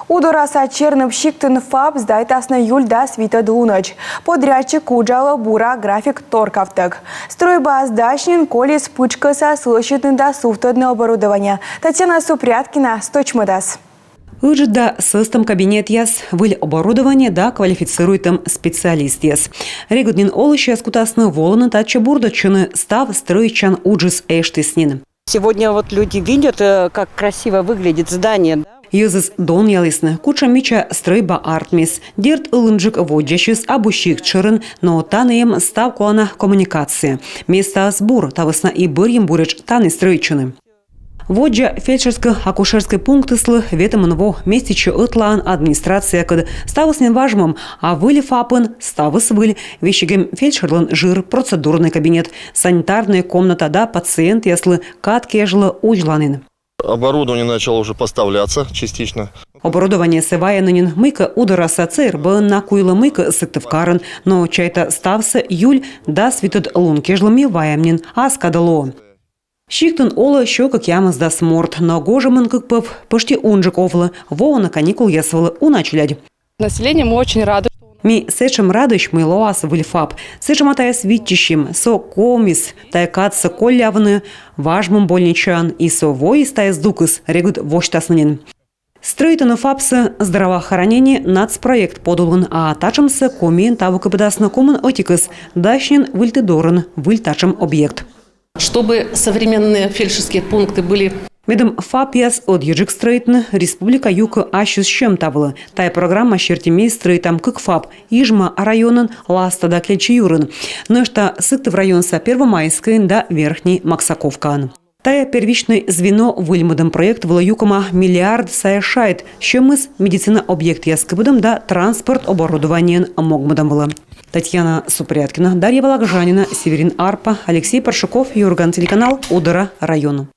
Удораса черным щиктын ФАП сдайтасна юльда свита дуныч. Подрядчик куджала бура график торкавтык. Стройба сдачнин колес пучкаса слышитында суфтодное оборудование. Татьяна Супряткина, Сточмадас. Уджда систем кабинет яс выль оборудование да квалифицируйтым специалист яс. Регуднин олыш яс кутасны волны тача бурдачыны став стройчан уджис эштиснин. Сегодня вот люди видят, как красиво выглядит здание. Юзыс дон ялисны, куча мича стройба артмис, дерт ылынжик водящис абущик чырын, но таныем став куана коммуникация. Места сбор, тавысна и бырьем бурыч таны стройчыны. Воджа фельдшерско-акушерской пунктыслы ветамынво местичу ытлан администрация кыд ставыснен важмым, а выли фапын ставыс выль, вещегем фельдшерлын жир, процедурный кабинет, санитарная комната да пациент яслы каткежлы ужланын. Оборудование начало уже поставляться частично. Оборудование сывая нынен мыка удораса ЦРБ на куйла мыка сыктывкарын, но чайта стався юль да свитут лункежлыми ваямнин аскадало. Щиктын ола щека кямыз да сморт, но гожемын кыкпов почти унжик овлы, во на каникул ясвалы уначулядь. Население мы очень рады. Ми сечем радыш мы лоас выльфап, сечем атаяс витчищем, со комис, тайкатса колявны, важмым больничан и со воис таяс дукыс регут воштаснынин. Стройтыны фапсы здравоохранение нацпроект подулын, а тачымсы комин тавы капыдасны комын отикыс, дашнин выльтыдорын, выльтачым объект. Чтобы современные фельдшерские пункты были... Медом ФАП-яс от ежик стройтны Республика Юка ащус щем тавлы. Тая программа щертимей стройтам как ФАП, Ижма районын Ласта да Клечиюрын. Но что сыкты в район са Первомайской да Верхней Максаковкан. Тая первичное звено выльмадом проект вла юкома миллиард саяшайт, щемыс медицина объект яскабудом да транспорт оборудованиен могмадом вла. Татьяна Супряткина, Дарья Вологжанина, Северин Арпа, Алексей Паршаков, Юрган, телеканал Удара району.